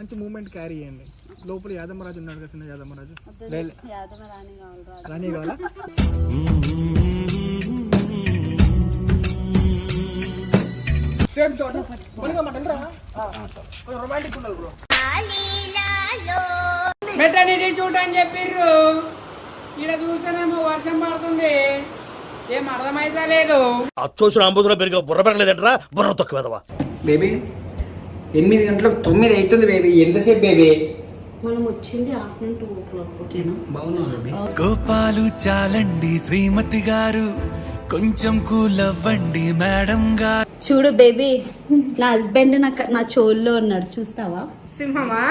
మంచి moment carry చేయండి. లోపల యాదమ్మరాజు ఉన్నాడు కదా, చిన్న యాదమ్మరాజు రాణి కావాలా? రొమాంటిక్ ఉండదు బ్రో. మెటర్నిటీ షూట్ అని చెప్పిర్రు, ఇక్కడ చూస్తేనేమో వర్షం పడుతుంది, ఏం అర్థమైతే లేదు. అచ్చోసిన అంబుధులో పెరిగే బుర్ర పెరగలేదంటరా, బుర్ర తొక్కువేదవా. బేబీ 8 గంటలకు 9 అవుతుంది బేబీ, ఎంతసేపు బేబీ? మనం వచ్చింది ఆఫ్టర్నూన్ 2 o'clock. ఓకేనా? బాగున్నా బేబీ. గోపాలు చాలండి శ్రీమతి గారు, కొంచెం కూల్ అవ్వండి మేడం గారు. చూడు బేబీ, నా హస్బెండ్ నా చోల్లో ఉన్నాడు, చూస్తావా? సింహమా?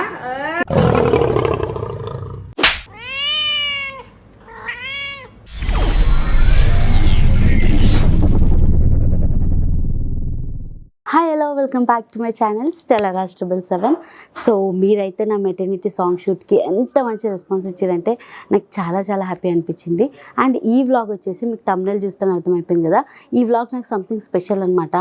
Hi hello, welcome back to my channel Stella Raj 777. So మీరైతే నా మెటర్నిటీ సాంగ్ షూట్కి ఎంత మంచి రెస్పాన్స్ ఇచ్చారంటే నాకు చాలా చాలా హ్యాపీ అనిపించింది. అండ్ ఈ వ్లాగ్ వచ్చేసి మీకు తమ్నెల్ చూస్తేనే అర్థమైపోయింది కదా, ఈ వ్లాగ్ నాకు సంథింగ్ స్పెషల్ అనమాట.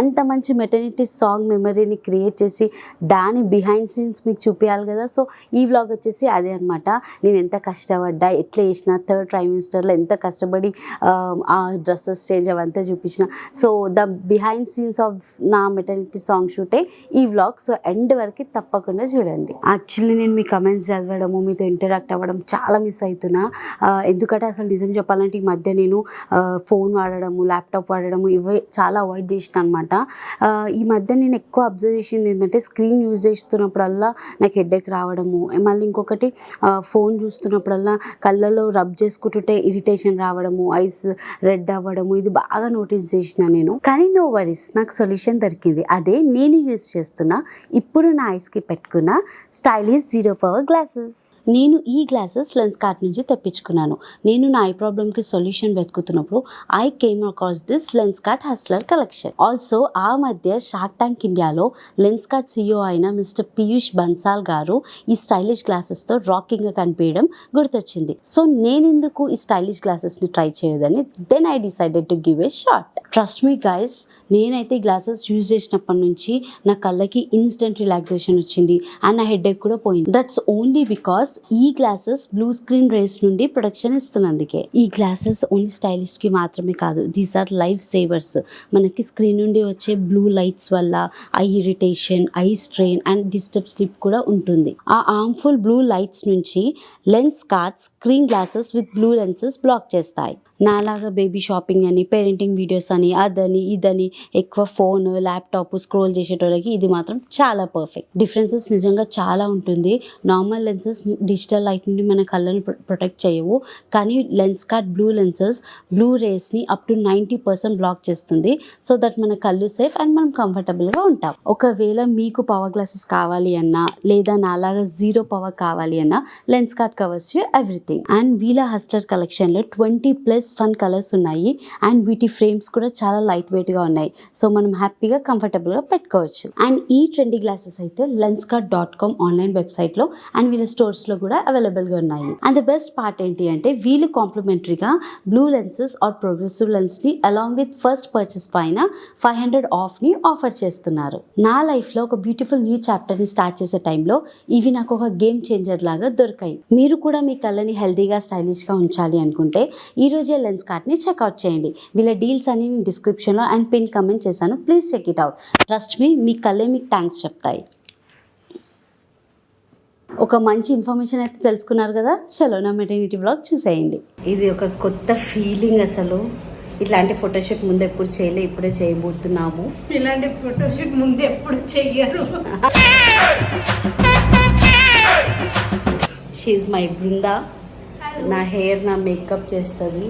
అంత మంచి మెటర్నిటీ సాంగ్ మెమరీని క్రియేట్ చేసి దాని బిహైండ్ సీన్స్ మీకు చూపించాలి కదా. సో ఈ వ్లాగ్ వచ్చేసి అదే అనమాట. నేను ఎంత కష్టపడ్డా, ఎట్లా చేసిన, 3rd trimester ఎంత కష్టపడి ఆ డ్రెస్సెస్ చేంజ్ అవంతా చూపించిన. So the behind scenes of నా మెటర్నిటీ సాంగ్ షూటే ఈ వ్లాగ్. సో ఎండ్ వరకు తప్పకుండా చూడండి. యాక్చువల్లీ నేను మీ కమెంట్స్ చదవడము, మీతో ఇంటరాక్ట్ అవ్వడం చాలా మిస్ అవుతున్నా. ఎందుకంటే అసలు నిజం చెప్పాలంటే ఈ మధ్య నేను ఫోన్ వాడడము, ల్యాప్టాప్ వాడడము ఇవి చాలా అవాయిడ్ చేసిన అనమాట. ఈ మధ్య నేను ఎక్కువ అబ్జర్వ్ చేసింది ఏంటంటే, స్క్రీన్ యూజ్ చేస్తున్నప్పుడల్లా నాకు హెడేక్ రావడము, మళ్ళీ ఇంకొకటి ఫోన్ చూస్తున్నప్పుడల్లా కళ్ళలో రబ్ చేసుకుంటుంటే ఇరిటేషన్ రావడము, ఐస్ రెడ్ అవ్వడము, ఇది బాగా నోటీస్ చేసిన నేను. కానీ నో వరీస్, నాకు సొల్యూషన్ దొరికింది. అదే నేను యూజ్ చేస్తున్నా, ఇప్పుడు నా ఐస్కి పెట్టుకున్న స్టైలిష్ 0 power గ్లాసెస్. నేను ఈ గ్లాసెస్ లెన్స్ కార్ట్ నుంచి తెప్పించుకున్నాను. నేను నా ఐ ప్రాబ్లమ్కి సొల్యూషన్ వెతుకుతున్నప్పుడు I came across this Lenskart hustler collection. Also ఆ మధ్య షార్క్ ట్యాంక్ ఇండియాలో లెన్స్ కార్ట్ CEO అయిన మిస్టర్ పీయూష్ బన్సాల్ గారు ఈ స్టైలిష్ గ్లాసెస్తో రాకింగ్గా కనిపించడం గుర్తొచ్చింది. సో నేను ఎందుకు ఈ స్టైలిష్ గ్లాసెస్ని ట్రై చేయదని then I decided to give a shot. Trust me guys, నేనైతే ఈ గ్లాసెస్ యూజ్ చేసినప్పటి నుంచి నా కళ్ళకి ఇన్స్టెంట్ రిలాక్సేషన్ వచ్చింది అండ్ నా హెడేక్ కూడా పోయింది. దట్స్ ఓన్లీ బికాస్ ఈ గ్లాసెస్ బ్లూ స్క్రీన్ రేస్ నుండి ప్రొటెక్షన్ ఇస్తున్నందుకే. ఈ గ్లాసెస్ ఓన్లీ స్టైలిష్ కి మాత్రమే కాదు, దీస్ ఆర్ లైఫ్ సేవర్స్. మనకి స్క్రీన్ నుండి వచ్చే బ్లూ లైట్స్ వల్ల eye irritation, eye strain and disturb sleep కూడా ఉంటుంది. ఆ హార్మ్ఫుల్ బ్లూ లైట్స్ నుంచి Lenskart screen glasses with blue lenses block చేస్తాయి. నాలాగా బేబీ షాపింగ్ అని, పేరెంటింగ్ వీడియోస్ అని, అదని ఇదని ఎక్కువ ఫోన్, ల్యాప్టాప్ స్క్రోల్ చేసేటోళ్ళకి ఇది మాత్రం చాలా పర్ఫెక్ట్. డిఫరెన్సెస్ నిజంగా చాలా ఉంటుంది. నార్మల్ లెన్సెస్ డిజిటల్ లైట్ నుండి మన కళ్ళని ప్రొటెక్ట్ చేయవు, కానీ Lenskart blue lenses blue రేస్ని అప్ టు 90% బ్లాక్ చేస్తుంది. సో దట్ మన కళ్ళు సేఫ్ అండ్ మనం కంఫర్టబుల్గా ఉంటాం. ఒకవేళ మీకు పవర్ గ్లాసెస్ కావాలి అన్నా, లేదా నాలాగా 0 power కావాలి అన్నా, lens cart covers everything. And వీళ్ళ హస్లర్ కలెక్షన్లో 20+ ఫన్ కలర్స్ ఉన్నాయి అండ్ వీటి ఫ్రేమ్స్ కూడా చాలా లైట్ వెయిట్ గా ఉన్నాయి. సో మనం హ్యాపీగా కంఫర్టబుల్ గా పెట్టుకోవచ్చు. అండ్ ఈ ట్రెండీ గ్లాసెస్ అయితే lenscart.com ఆన్లైన్ వెబ్సైట్ లో అండ్ వీళ్ళ స్టోర్స్ లో కూడా అవైలబుల్ గా ఉన్నాయి. అండ్ ద బెస్ట్ పార్ట్ ఏంటి అంటే, వీళ్ళు కాంప్లిమెంటరీగా blue lenses or progressive lens ని అలాంగ్ విత్ ఫస్ట్ పర్చేస్ పైన 500 ఆఫ్ ని ఆఫర్ చేస్తున్నారు. నా లైఫ్ లో ఒక బ్యూటిఫుల్ న్యూ చాప్టర్ ని స్టార్ట్ చేసే టైంలో ఇవి నాకు ఒక గేమ్ చేంజర్ లాగా దొరికాయి. మీరు కూడా మీ కళ్ళని హెల్తీగా స్టైలిష్ గా ఉంచాలి అనుకుంటే ఈ రోజే లెన్స్ కార్ట్ ని చెక్అవుట్ చేయండి. వీళ్ళ డీల్స్ అన్ని నేను డిస్క్రిప్షన్ లో అండ్ పిన్ కమెంట్ చేశాను, please check it out. Trust me, మీ కళ్ళే మీకు థ్యాంక్స్ చెప్తాయి. ఒక మంచి ఇన్ఫర్మేషన్ అయితే తెలుసుకున్నారు కదా, చలో నా మెటర్నిటీ బ్లాగ్ చూసేయండి. ఇది ఒక కొత్త ఫీలింగ్. అసలు ఇట్లాంటి ఫోటోషూట్ ముందు ఎప్పుడు చేయలే, ఇప్పుడే చేయబోతున్నాము. ఇలాంటి ఫోటోషూట్ ముందు ఎప్పుడు చెయ్యరు. షీఈ్ మై బృందా. నా హెయిర్, నా మేకప్ చేస్తుంది.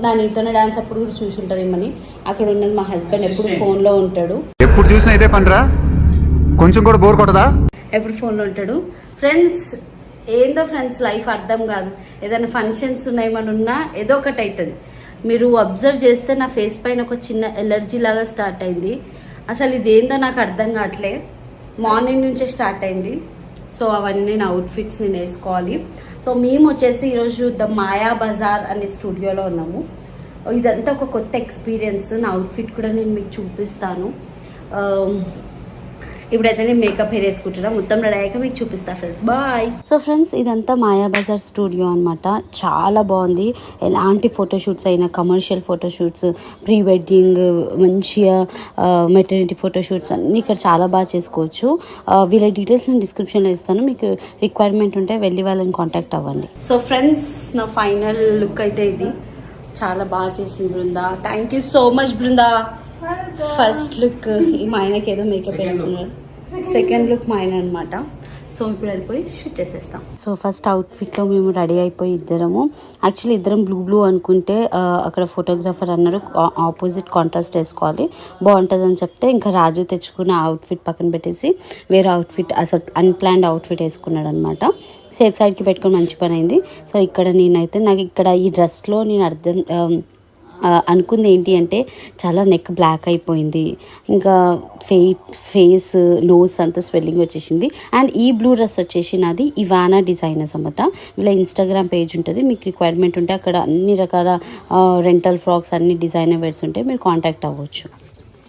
నా నీతోనే డాన్స్ అప్పుడు కూడా చూసి ఉంటుంది ఏమని. అక్కడ ఉన్నది మా హస్బెండ్, ఎప్పుడు ఫోన్లో ఉంటాడు. ఎప్పుడు చూసినా ఇదే పనిరా, కొంచెం కూడా బోర్ కొట్టదా? ఎప్పుడు ఫోన్లో ఉంటాడు. ఫ్రెండ్స్, ఏందో ఫ్రెండ్స్ లైఫ్ అర్థం కాదు. ఏదైనా ఫంక్షన్స్ ఉన్నాయి మన ఉన్నా ఏదో ఒకటి అవుతుంది. మీరు అబ్జర్వ్ చేస్తే నా ఫేస్ పైన ఒక చిన్న ఎలర్జీ లాగా స్టార్ట్ అయింది. అసలు ఇదేందో నాకు అర్థం కావట్లే. మార్నింగ్ నుంచే స్టార్ట్ అయింది. సో అవన్నీ నా అవుట్ఫిట్స్ నేను వేసుకోవాలి. సో మేము వచ్చేసి ఈరోజు ద మాయా బజార్ అనే స్టూడియోలో ఉన్నాము. ఇదంతా ఒక కొత్త ఎక్స్పీరియన్స్. నా అవుట్ఫిట్ కూడా నేను మీకు చూపిస్తాను. ఇప్పుడైతే నేను మేకప్ హెయిర్ వేసుకుంటున్నా. మొత్తం రెడీ అయ్యాక మీకు చూపిస్తా ఫ్రెండ్స్. బాయ్. సో ఫ్రెండ్స్ ఇదంతా మాయాబజార్ స్టూడియో అనమాట. చాలా బాగుంది. ఎలాంటి ఫోటోషూట్స్ అయినా, కమర్షియల్ ఫోటోషూట్స్, ప్రీ వెడ్డింగ్, మంచిగా మెటర్నిటీ ఫోటోషూట్స్ అన్నీ ఇక్కడ చాలా బాగా చేసుకోవచ్చు. వీళ్ళ డీటెయిల్స్ నేను డిస్క్రిప్షన్లో ఇస్తాను. మీకు రిక్వైర్మెంట్ ఉంటే వెళ్ళి వాళ్ళని కాంటాక్ట్ అవ్వండి. సో ఫ్రెండ్స్ నా ఫైనల్ లుక్ అయితే ఇది. చాలా బాగా చేసింది Brinda. Thank you so much Brinda. First look మా ఆయనకి ఏదో మేకప్ వేస్తున్నారు. సెకండ్ లుక్ మా ఆయన అనమాట. సో ఇప్పుడు వెళ్ళిపోయి షూట్ చేసేస్తాం. సో ఫస్ట్ అవుట్ఫిట్లో మేము రెడీ అయిపోయి ఇద్దరము, యాక్చువల్లీ ఇద్దరం బ్లూ అనుకుంటే అక్కడ ఫోటోగ్రాఫర్ అన్నారు ఆపోజిట్ కాంట్రాస్ట్ వేసుకోవాలి బాగుంటుందని చెప్తే ఇంకా రాజు తెచ్చుకున్న అవుట్ఫిట్ పక్కన పెట్టేసి వేరే అవుట్ఫిట్, అసలు అన్ప్లాన్డ్ అవుట్ఫిట్ వేసుకున్నాడు అనమాట. సేఫ్ సైడ్కి పెట్టుకొని మంచి పని అయింది. సో ఇక్కడ నేనైతే నాకు ఇక్కడ ఈ డ్రెస్లో నేను అనుకుంది ఏంటి అంటే చాలా నెక్ బ్లాక్ అయిపోయింది, ఇంకా ఫేస్ నోస్ అంతా స్వెల్లింగ్ వచ్చేసింది. అండ్ ఈ బ్లూ డ్రెస్ వచ్చేసి నాది ఇవానా డిజైనర్స్ అన్నమాట. వీళ్ళ ఇన్స్టాగ్రామ్ పేజ్ ఉంటుంది, మీకు రిక్వైర్మెంట్ ఉంటే అక్కడ అన్ని రకాల రెంటల్ ఫ్రాక్స్ అన్ని డిజైనర్ వేర్స్ ఉంటాయి, మీరు కాంటాక్ట్ అవ్వచ్చు.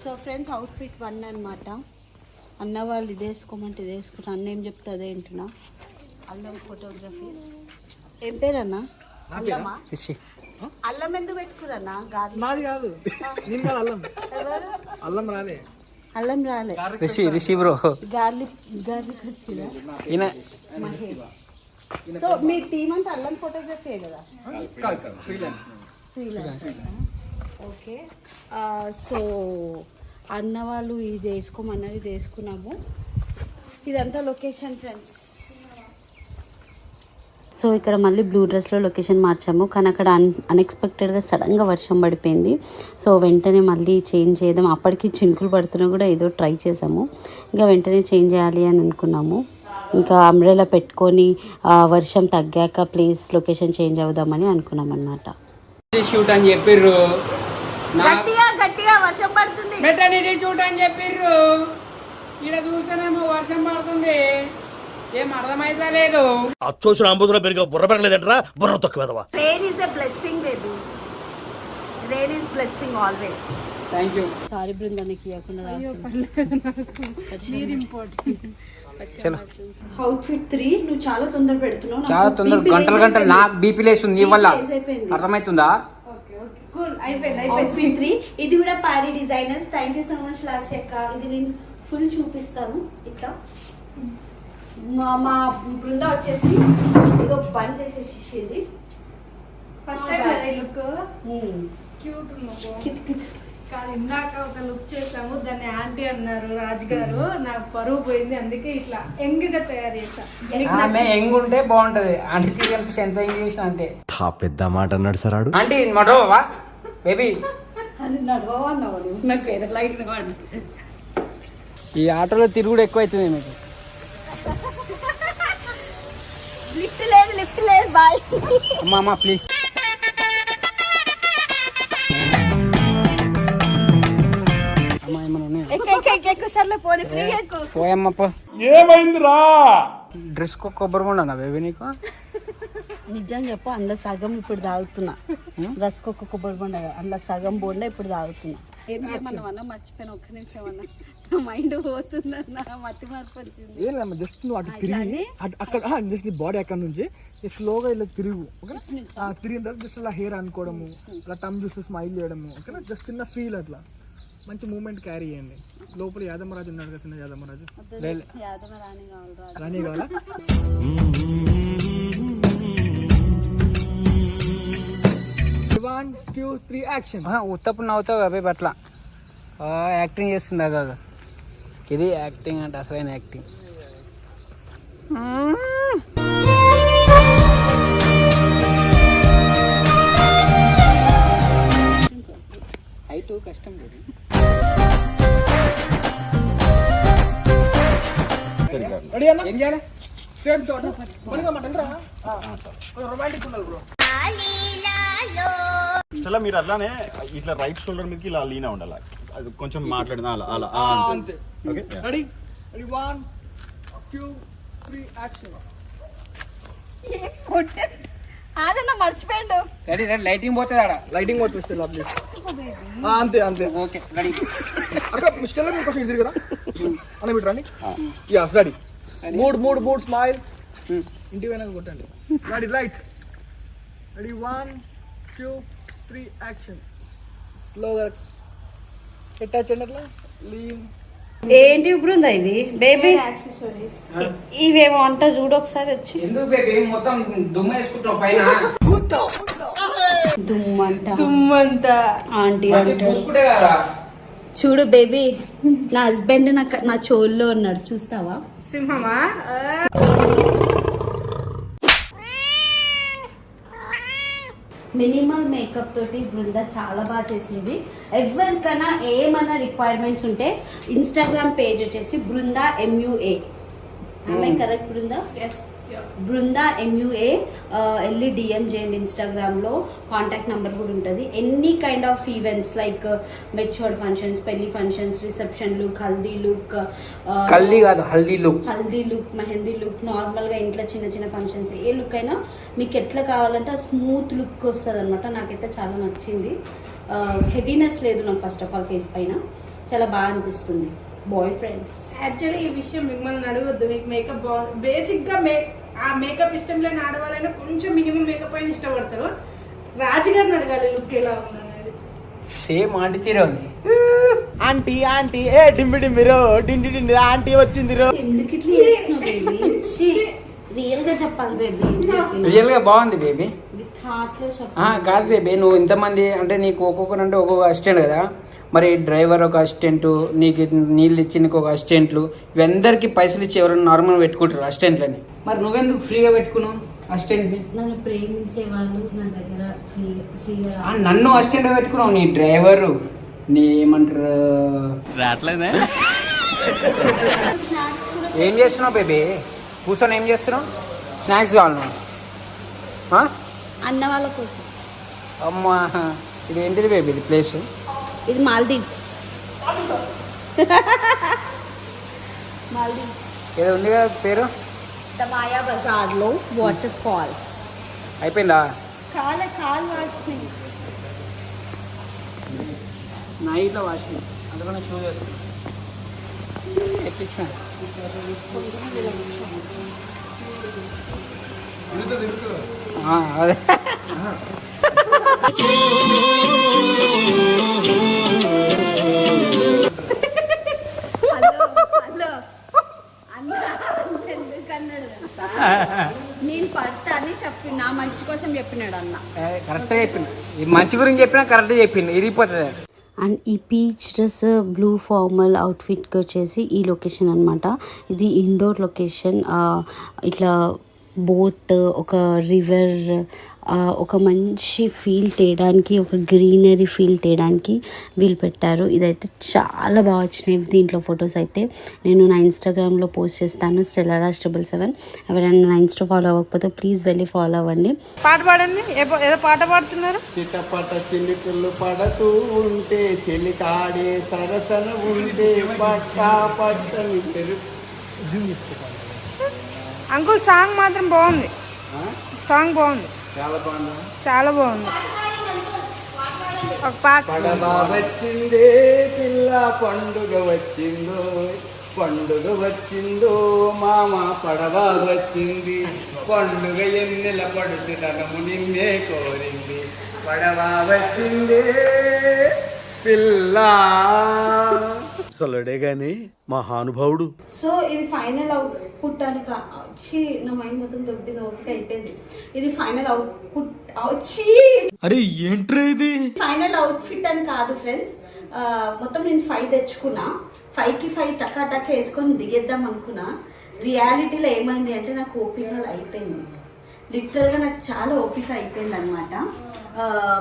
సో ఫ్రెండ్స్ అవుట్ఫిట్ 1 అనమాట. అన్న వాళ్ళు ఇది వేసుకోమంటే ఇది వేసుకుంటా. అన్న ఏం చెప్తే అదే వింటున్నా. అల్లం ఫోటోగ్రఫీ. ఏం పేరు అన్న? అల్లమా? అల్లం ఎందుకు పెట్టుకురన్నా? నాది కాదు, నేను కాదు అల్లం. అల్లం రాలే, అల్లం రాలే. రిషి బ్రో గార్లిక్ వచ్చిందా? సో మీ టీం అంతా అల్లం ఫోటోగ్రఫీ కదా? ఫ్రీలాన్స్. ఓకే. సో అన్న వాళ్ళు ఇది వేసుకోమన్నారు, ఇది వేసుకున్నాము. ఇదంతా లొకేషన్ ఫ్రెండ్స్. సో ఇక్కడ మళ్ళీ బ్లూ డ్రెస్లో లొకేషన్ మార్చాము, కానీ అక్కడ అన్ఎక్స్పెక్టెడ్గా సడన్గా వర్షం పడిపోయింది. సో వెంటనే మళ్ళీ చేంజ్ చేద్దాం. అప్పటికి చినుకులు పడుతున్నా కూడా ఏదో ట్రై చేసాము, ఇంకా వెంటనే చేంజ్ చేయాలి అని అనుకున్నాము. ఇంకా అంబ్రెలా పెట్టుకొని వర్షం తగ్గాక ప్లేస్ లొకేషన్ చేంజ్ అవుదామని అనుకున్నాం అనమాట. షూట్ అని చెప్పిర్రు, గట్టిగా వర్షం పడుతుంది. మెటర్నిటీ షూట్ అని చెప్పిర్రు. ఇక్కడ చూస్తేనేమో వర్షం పడుతుంది, ఏం అర్థమైతే లేదు. అచ్చోసిన అంబుధులో పెరిగే బుర్ర పెరగలేదంటరా, బుర్ర తొక్కువేదవా. Rain is a blessing, baby. Rain is blessing always. Thank you. Sorry బృందానికి ఇవ్వకుండా. అవుట్ఫిట్ 3 నువ్వు చాలా తొందర పెడుతున్నావు. చాలా తొందర, గంటలు నాకు బీపీ లేస్తుంది నీ వల్ల, అర్థమవుతుందా? అవుట్ఫిట్ 3 ఇది కూడా పారీ designers. Thank you so much Lasya అక్క. ఇది నేను ఫుల్ చూపిస్తాను. ఇట్లా మా బృందా వచ్చేసి ఇదో బంద్ చేసేసింది. ఫస్ట్ టైం కదా ఈ లుక్. క్యూట్ కాదు, ఇందాక ఒక లుక్ చేసాము, దాన్ని ఆంటీ అన్నారు రాజు గారు, నాకు పరువు పోయింది, అందుకే ఇట్లా యంగ్ గా తయారు చేసా. యంగ్ ఉంటే బాగుంటది, ఆంటీ తీరు కనిపిస్తే ఎంత యంగ్ చేసినా అంతే. పెద్ద మాట అన్నాడు సార్. ఆంటీ మడవా బేబీ, అది నడవా అన్నావు నాకు వేరే లైట్. ఈ ఆటోలో తిరుగుడు ఎక్కువ అవుతుంది మీకు. లిఫ్ట్ లేదు బాయ్. అమ్మా ప్లీజ్. పోయమ్మా పో. ఏమైందిరా? డ్రెస్ కు కొబ్బరి బొండా బేబీ నీకు? నిజం చెప్పు, అందులో సగం ఇప్పుడు తాగుతున్నా. డ్రెస్ కు ఒక కొబ్బరి బొండ, అందులో సగం బొండ ఇప్పుడు తాగుతున్నా. ఏమన్నా మర్చిపోయిన, ఒక్క నిమిషం అన్న మైండ్ పోతుందన్న, మతి మార్పు వచ్చింది. ఏం జస్ట్ నువ్వు అటు తిరిగి అక్కడ జస్ట్ నీ బాడీ అక్కడ నుంచి స్లోగా ఇలా తిరుగు, ఓకే? తిరిగిన తర్వాత జస్ట్ అలా హెయిర్ అనుకోవడము, అలా టమ్ చూస్తే స్మైల్ చేయడము, ఓకేనా? జస్ట్ చిన్న ఫీల్, అట్లా మంచి మూమెంట్ క్యారీ చేయండి. లోపల యాదమ్మరాజు ఉన్నాడు కదా, చిన్న యాదమ్మరాజు. రాణి కావాలా? ఉత్తప్పుడు నవ్వుతావు కదా అట్లా యాక్టింగ్ చేస్తుంది కదా. ఇది యాక్టింగ్ అంటే అసలైన యాక్టింగ్. అయితే కష్టం లేదు. ఏం చేయాలి? రొమాంటిక్ ఉండాలి బ్రో. ఇట్లా మీరు అట్లానే ఇట్లా రైట్ షోల్డర్ మీదకి ఇలా లీనా ఉండాలి, అది కొంచెం మాట్లాడినా అలా అలా అంతే. Okay, ready? 1 2 3 యాక్షన్. ఆదన్న మర్చిపోయిండు. Ready ready. లైటింగ్ పోతుంది ఆడ, లైటింగ్ పోతుంది స్టిల్ ప్లీజ్. అంతే అంతే. Okay ready. అక్క స్టిల్ మీకు కొంచెం ఇది కదా. అన్న పెట్టండి. Yeah ready. Mood smile. ఇంటి వెనక కొట్టండి. Ready right. Ready 1 2 3 action. స్లోగా ఎట్టండి అట్లా లీన్. ఏంటి బృందా ఇది బేబీ యాక్సెసరీస్ ఇవేమో అంట చూడు ఒకసారి వచ్చి. ఎందుకు బేబీ మొత్తం దుమ్మ వేసుకుంటావు పైన? తుమ్మంత ఆంటీ అంటే చూసుకుంటే కదా. చూడు బేబీ, నా హస్బెండ్ నా చోల్లో ఉన్నాడు, చూస్తావా? సింహమా? మినిమల్ మేకప్ తోటి బృంద చాలా బాగా చేసింది. ఎవరికైనా ఏమన్నా రిక్వైర్మెంట్స్ ఉంటే ఇన్స్టాగ్రామ్ పేజ్ వచ్చేసి Brinda MUA. Correct Brinda? Brinda MUA. వెళ్ళి DM చేయండి. ఇన్స్టాగ్రామ్లో కాంటాక్ట్ నెంబర్ కూడా ఉంటుంది. Any kind of events like matured functions, పెళ్లి functions, reception look, haldi look, haldi look, mehndi look, నార్మల్గా ఇంట్లో చిన్న చిన్న ఫంక్షన్స్, ఏ లుక్ అయినా మీకు ఎట్లా కావాలంటే ఆ స్మూత్ లుక్ వస్తుంది అనమాట. నాకైతే చాలా నచ్చింది. హెవీనెస్ లేదు నాకు ఫస్ట్ ఆఫ్ ఆల్ ఫేస్ పైన, చాలా బాగా అనిపిస్తుంది. బాయ్ ఫ్రెండ్స్, యాక్చువల్లీ ఈ విషయం మిమ్మల్ని అడగొద్దు. మీకు మేకప్ బాగుంది. బేసిక్గా ఆ మేకప్ ఇష్టం లేని ఆడవాళ్ళైనా కొంచెం మినిమం మేకప్ అయినా ఇష్టపడతారు. రాజుగారిని అడగాలి లుక్ ఎలా ఉందనేది. సేమ్ ఆంటీ తీరే ఉంది. ఆంటీ ఏ డింబిరో డిండి ఆంటీ వచ్చింది రో. ఎందుకు ఇట్లా చేస్తున్నావు బేబీ? రియల్ గా చెప్పాలి బేబీ. రియల్ గా బాగుంది బేబీ. విత్ హార్ట్ లో చెప్పాలి. కాదు బేబీ, నువ్వు ఇంతమంది అంటే నీకు ఒక్కొక్కరు ఒక్కొక్క అసిస్టెంట్ కదా, మరి డ్రైవర్ ఒక అసిస్టెంట్, నీకు నీళ్ళు ఇచ్చి నీకు ఒక అసిస్టెంట్లు, ఇవందరికి పైసలు ఇచ్చి ఎవరైనా నార్మల్ పెట్టుకుంటారు అసిస్టెంట్లని. మరి నువ్వెందుకు ఫ్రీగా పెట్టుకున్నావు అసిస్టెంట్ని? నన్ను ప్రేమించే వాళ్ళు నా దగ్గర ఫ్రీగా. నన్ను అసిస్టెంట్ పెట్టుకున్నావు, నీ డ్రైవరు, నీ ఏమంటారు, ఏం చేస్తున్నావు బేబీ? కూర్చొని ఏం చేస్తున్నావు? స్నాక్స్ కావాలి. అన్న వాళ్ళ కోసం. అమ్మా, ఇది ఏంటిది బేబీ? ఇది ప్లేస్? ఇది మాల్దీవ్స్. మాల్దీవ్స్ ఏదో ఉంది కదా పేరు. ద మాయా బజార్లో వాటర్ ఫాల్స్. అయిపోయిందా? కాలు వాచినాయి. నైట్లో వాచినాయి, అందుకని షూ చేసుకున్నా. ఎట్లిచ్చిన అదే. నేను పడతా అని చెప్పి నా మంచి కోసం చెప్పినాడు అన్న. కరెక్ట్గా చెప్పింది. ఈ మంచి గురించి చెప్పినా కరెక్ట్గా చెప్పింది. ఇరిగిపోతుంది. అండ్ ఈ పీచ్ డ్రెస్ బ్లూ ఫార్మల్ అవుట్ఫిట్కి వచ్చేసి ఈ లొకేషన్ అనమాట. ఇది ఇండోర్ లొకేషన్. ఇట్లా బోట్, ఒక రివర్, ఒక మంచి ఫీల్ తేయడానికి, ఒక గ్రీనరీ ఫీల్ తేయడానికి వీళ్ళు పెట్టారు. ఇదైతే చాలా బాగా వచ్చినాయి దీంట్లో ఫొటోస్ అయితే. నేను నా ఇన్స్టాగ్రామ్లో పోస్ట్ చేస్తాను, StellaRaj777. ఎవరైనా నా ఇన్స్టా ఫాలో అవ్వకపోతే ప్లీజ్ వెళ్ళి ఫాలో అవ్వండి. పాట పాడండి. ఏదో పాట పాడుతున్నారు. చిటపట చిలుకలు పడుతూ ఉంటే చెలి కాడే సరసన ఉంటే పట్టా పట్టని జూమ్ తీసుకోవాలి. అంకుల్ సాంగ్ మాత్రం బాగుంది. సాంగ్ బాగుంది, చాలా బాగుంది. ఒక పాట. పడవ వచ్చిందే పిల్ల పండుగ వచ్చిందో మామ పడవ వచ్చింది, పండుగ ఎన్నెల పడుతు తనము నిన్నే కోరింది, పడవ వచ్చిందే పిల్ల. అసలుడే గాని మహానుభావుడు. సో ఇది ఫైనల్ అవుట్పుట్ అని వచ్చి నా మైండ్ మొత్తం దొబ్బిది ఓపిక అయిపోయింది. ఇది ఫైనల్ అవుట్పుట్ వచ్చి అరే ఏంట్రా ఇది? ఫైనల్ అవుట్ఫిట్ అని కాదు ఫ్రెండ్స్. మొత్తం నేను 5 తెచ్చుకున్నా. 5కి 5 టకా వేసుకొని దిగేద్దాం అనుకున్నా. రియాలిటీలో ఏమైంది అంటే నాకు ఓపిక అయిపోయింది. లిటరల్గా నాకు చాలా ఓపిక అయిపోయింది అనమాట.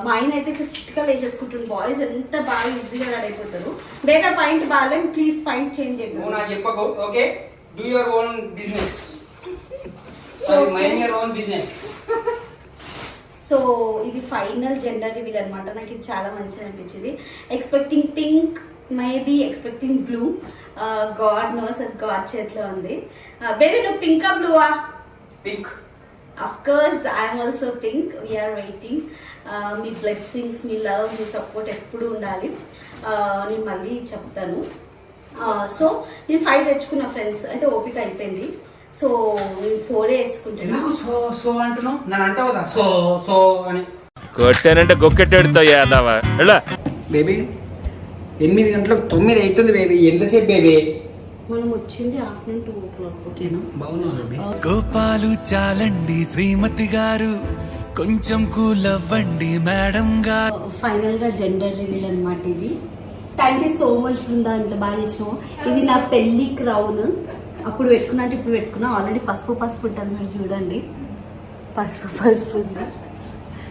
మా ఆయన అయితే ఇక్కడ చిట్కాలు వేసేసుకుంటుంది. బాయ్స్ ఎంత బాగా ఈజీగా రెడీ అయిపోతారు. బేగా పాయింట్ బాగాలేం, please point change okay, do your own business. Mind your own business. So ఇది ఫైనల్ జెండర్ రివీల్ అనమాట. నాకు ఇది చాలా మంచిగా అనిపించింది. Expecting pink, maybe expecting blue. God knows, అది గాడ్ చేతిలో ఉంది. బేబీ నువ్వు పింకా బ్లూవా? Pink. Of course, I am also pink. We are waiting. మీ బ్లెస్సింగ్స్, మీ లవ్, మీ సపోర్ట్ ఎప్పుడు ఉండాలి. నేను మళ్ళీ చెప్తాను. సో నేను 5 తెచ్చుకున్నా ఫ్రెండ్స్, అయితే ఓపిక అయిపోయింది. సో నేను 4 వేసుకుంటున్నా. సో సో అంటున్నావు నన్ను అంటావు కదా సో సో అని. కొట్టానంటే గొక్కెట్టాడుతావు యాదవా. బేబీ 8 గంటలకు 9 అవుతుంది బేబీ, ఎంతసేపు బేబీ? మనం వచ్చింది ఆఫ్టర్నూన్ 2 o'clock. ఓకేనా? బాగున్నావు బేబీ. గోపాలు చాలండి శ్రీమతి గారు, కొంచెం కూల్ అవ్వండి మేడం గారు. ఫైనల్గా జెండర్ రివీల్ అనమాట ఇది. Thank you so much Brinda, ఇంత బాగా చేసినావు. ఇది నా పెళ్లి క్రౌన్. అప్పుడు పెట్టుకున్నా అంటే ఇప్పుడు పెట్టుకున్నా. ఆల్రెడీ పసుపు ఉంటుంది, మీరు చూడండి పసుపు ఉంది.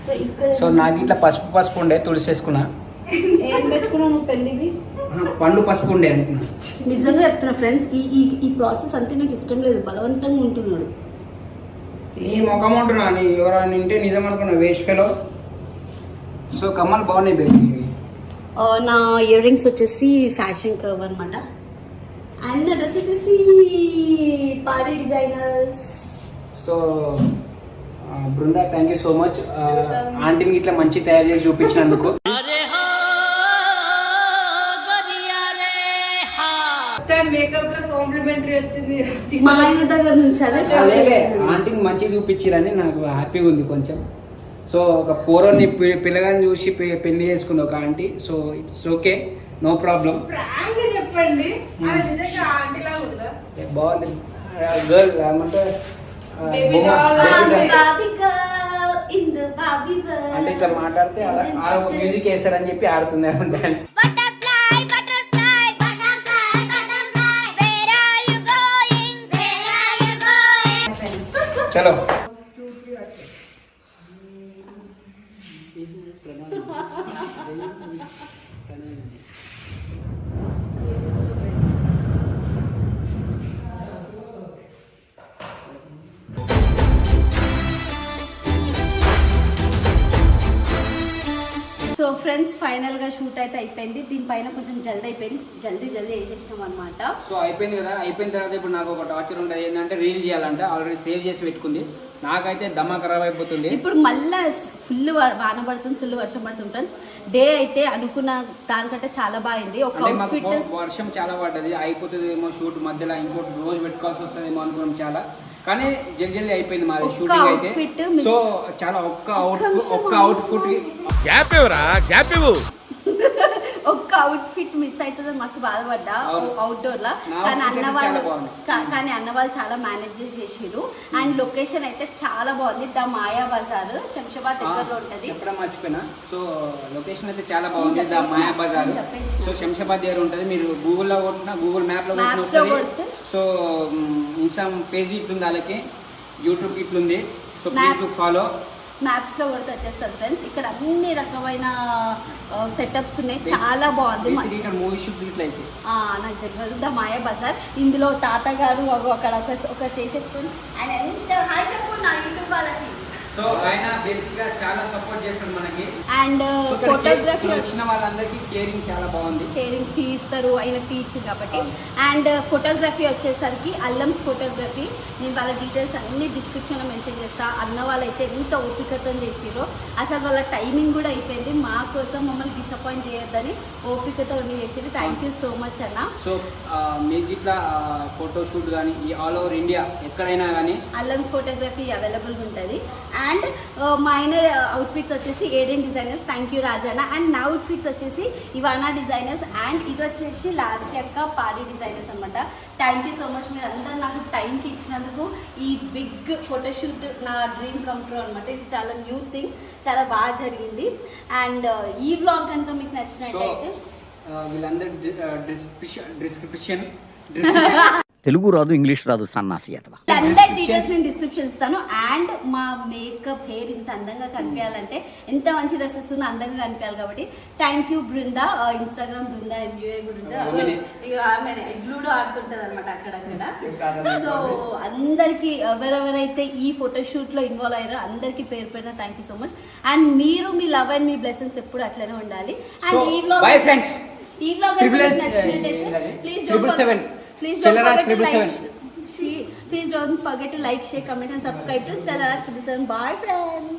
సో ఇక్కడ సో నాకు ఇట్లా పసుపు ఉండే తుడిసేసుకున్నా. ఏం పెట్టుకున్నావు నువ్వు పెళ్ళివి? పండు పసుపు ఉండే అనుకున్నా. నిజంగా చెప్తున్నా ఫ్రెండ్స్, ఈ ప్రాసెస్ అంతే నాకు ఇష్టం లేదు, బలవంతంగా ఉంటున్నాడు. నీ ముఖం ఉంటున్నా, నీ ఎవరైనా నింటే నిజం అనుకున్నా వేస్ట్ ఫెలో. సో కమ్మలు బాగున్నాయి బేబీ. నా ఇయర్ రింగ్స్ వచ్చేసి ఫ్యాషన్ కర్వ్ అనమాట. అండ్ నా డ్రెస్ వచ్చేసి పారీ designers. So Brinda thank you so much ఆంటీని ఇట్లా మంచి తయారు చేసి చూపించినందుకు. మేకప్ లో కాంప్లిమెంటరీ వచ్చింది మా ఆయన దగ్గర నుంచి అలాగే ఆంటీని మంచిగా చూపించారని నాకు హ్యాపీగా ఉంది కొంచెం. సో ఒక పూర్వని పిల్లగాని చూసి పెళ్లి చేసుకుంది ఒక aunty. So it's okay, no problem. Frank గా చెప్పండి, అది నిజంగా ఆంటీలా ఉందా? బాగుంది గర్ల్ ఏమంటే అంటే ఇట్లా మాట్లాడితే అలా మ్యూజిక్ వేస్తారని చెప్పి ఆడుతుంది డాన్స్. చలో సో ఫ్రెండ్స్ ఫైనల్గా షూట్ అయితే అయిపోయింది. దీనిపైన కొంచెం జల్దీ వేసేసినాం అనమాట. సో అయిపోయింది కదా. అయిపోయిన తర్వాత ఇప్పుడు నాకు ఒక టార్చర్ ఉంటుంది, ఏంటంటే రీల్ చేయాలంటే ఆల్రెడీ సేవ్ చేసి పెట్టుకుంది. నాకైతే దమ్మా ఖరాబ్ అయిపోతుంది. ఇప్పుడు మళ్ళీ ఫుల్ వాన పడుతుంది, ఫుల్ వర్షం పడుతుంది ఫ్రెండ్స్. డే అయితే అనుకున్న దానికంటే చాలా బాగుంది. ఒక అవుట్ఫిట్ వర్షం చాలా పడ్డది, అయిపోతుంది ఏమో షూట్ మధ్యలో ఇంకోటి రోజు పెట్టుకోవాల్సి వస్తుందేమో అనుకున్నాం చాలా, కానీ జల్దీ అయిపోయింది మాది షూటింగ్ అయితే. సో చాలా ఒక్క అవుట్ఫిట్ గ్యాప్ ఇవ్వరా, గ్యాప్ ఇవ్వు. ఒక్క అవుట్ఫిట్ మిస్ అవుతుంది, మస్తు బాధపడ్డా అవుట్డోర్ లా. కానీ అన్న వాళ్ళు చాలా మేనేజ్ చేసిరు. అండ్ లొకేషన్ అయితే చాలా బాగుంది. ద మాయా బజార్ శంషాబాద్ దగ్గరలో ఉంటది. చెప్పడం మర్చిపోయినా. సో లొకేషన్ అయితే చాలా బాగుంది, ద మాయా బజార్. సో శంషాబాద్ దగ్గర ఉంటుంది. మీరు గూగుల్లో కొట్టినా, గూగుల్ మ్యాప్ లో కొట్టినా. సో ఇన్స్టాగ్రామ్ పేజీ ఇట్లుంది, అలాగే యూట్యూబ్ ఇట్లుంది. So please to follow. మ్యాప్స్లో కొడితే వచ్చేస్తారు ఫ్రెండ్స్. ఇక్కడ అన్ని రకమైన సెటప్స్ ఉన్నాయి, చాలా బాగుంది. మూవీ షూట్స్ ఇట్లా అయితే నాకు తెలియదు. ద మాయా బజార్. ఇందులో తాతగారు అక్కడ ఒక చేసేసుకొని ఆయన ఎంత హాయ్ చెప్పు నా యూట్యూబ్ వాళ్ళకి. సో ఆయన బేసిక్ గా చాలా సపోర్ట్ చేస్తాడు మనకి. అండ్ ఫోటోగ్రఫీ వచ్చిన వాళ్ళందరికీ కేరింగ్ చాలా బాగుంది. కేరింగ్ తీస్తారు, ఆయన టీచర్ కాబట్టి. అండ్ ఫోటోగ్రఫీ వచ్చేసరికి అల్లమ్స్ ఫోటోగ్రఫీ. నేను వాళ్ళ డీటెయిల్స్ అన్ని డిస్క్రిప్షన్లో మెన్షన్ చేస్తా. అన్న వాళ్ళైతే ఎంత ఓపికతో చేసిరో, అసలు వాళ్ళ టైమింగ్ కూడా అయిపోయింది. మా కోసం మమ్మల్ని డిసప్పాయింట్ చేయొద్దని ఓపికతో ఉండి చేసిరు. థ్యాంక్ యూ సో మచ్ అన్న. సో మీకు ఇట్లా ఫోటో షూట్ కానీ ఆల్ ఓవర్ ఇండియా ఎక్కడైనా కానీ అల్లమ్స్ ఫోటోగ్రఫీ అవైలబుల్గా ఉంటుంది. అండ్ మా ఆయన అవుట్ఫిట్స్ వచ్చేసి ఏడెన్ డిజైనర్స్. థ్యాంక్ యూ రాజానా. అండ్ నా అవుట్ఫిట్స్ వచ్చేసి ఇవానా డిజైనర్స్. అండ్ ఇది వచ్చేసి లాస్ట్ యొక్క పారీ డిజైనర్స్ అనమాట. థ్యాంక్ యూ సో మచ్, మీరు అందరు నాకు టైంకి ఇచ్చినందుకు. ఈ బిగ్ ఫోటోషూట్ నా డ్రీమ్ కమ్ ట్రూ అనమాట. ఇది చాలా న్యూ థింగ్, చాలా బాగా జరిగింది. అండ్ ఈ వ్లాగ్ కనుక మీకు నచ్చినట్టయితే వీళ్ళందరూ డిస్క్రిప్షన్ తెలుగు రాదు, ఇంగ్లీష్ రాదు, సన్నాసి అథవా. అందరి డీటెయిల్స్ నేను డిస్క్రిప్షన్ ఇస్తాను. అండ్ మా మేకప్ హెయిర్ ఇంత అందంగా కనిపించాలంటే, ఎంత మంచి డ్రెస్సెస్ ఉన్న అందంగా కనిపించాలి కాబట్టి thank you Brinda. Instagram Brinda MUA కూడా ఆమె బ్లూడో ఆడుతుంటది అనమాట అక్కడక్కడ. సో అందరికి ఎవరెవరైతే ఈ ఫోటోషూట్ లో ఇన్వాల్వ్ అయ్యారో అందరికి పేరు పేరున thank you so much. And మీరు మీ లవ్ అండ్ మీ బ్లెస్సింగ్స్ ఎప్పుడు అట్లనే ఉండాలి. అండ్ ఈ వ్లాగ్ నచ్చినట్టయితే please don't forget to like, share, comment and subscribe to Stellar 777. Bye friends.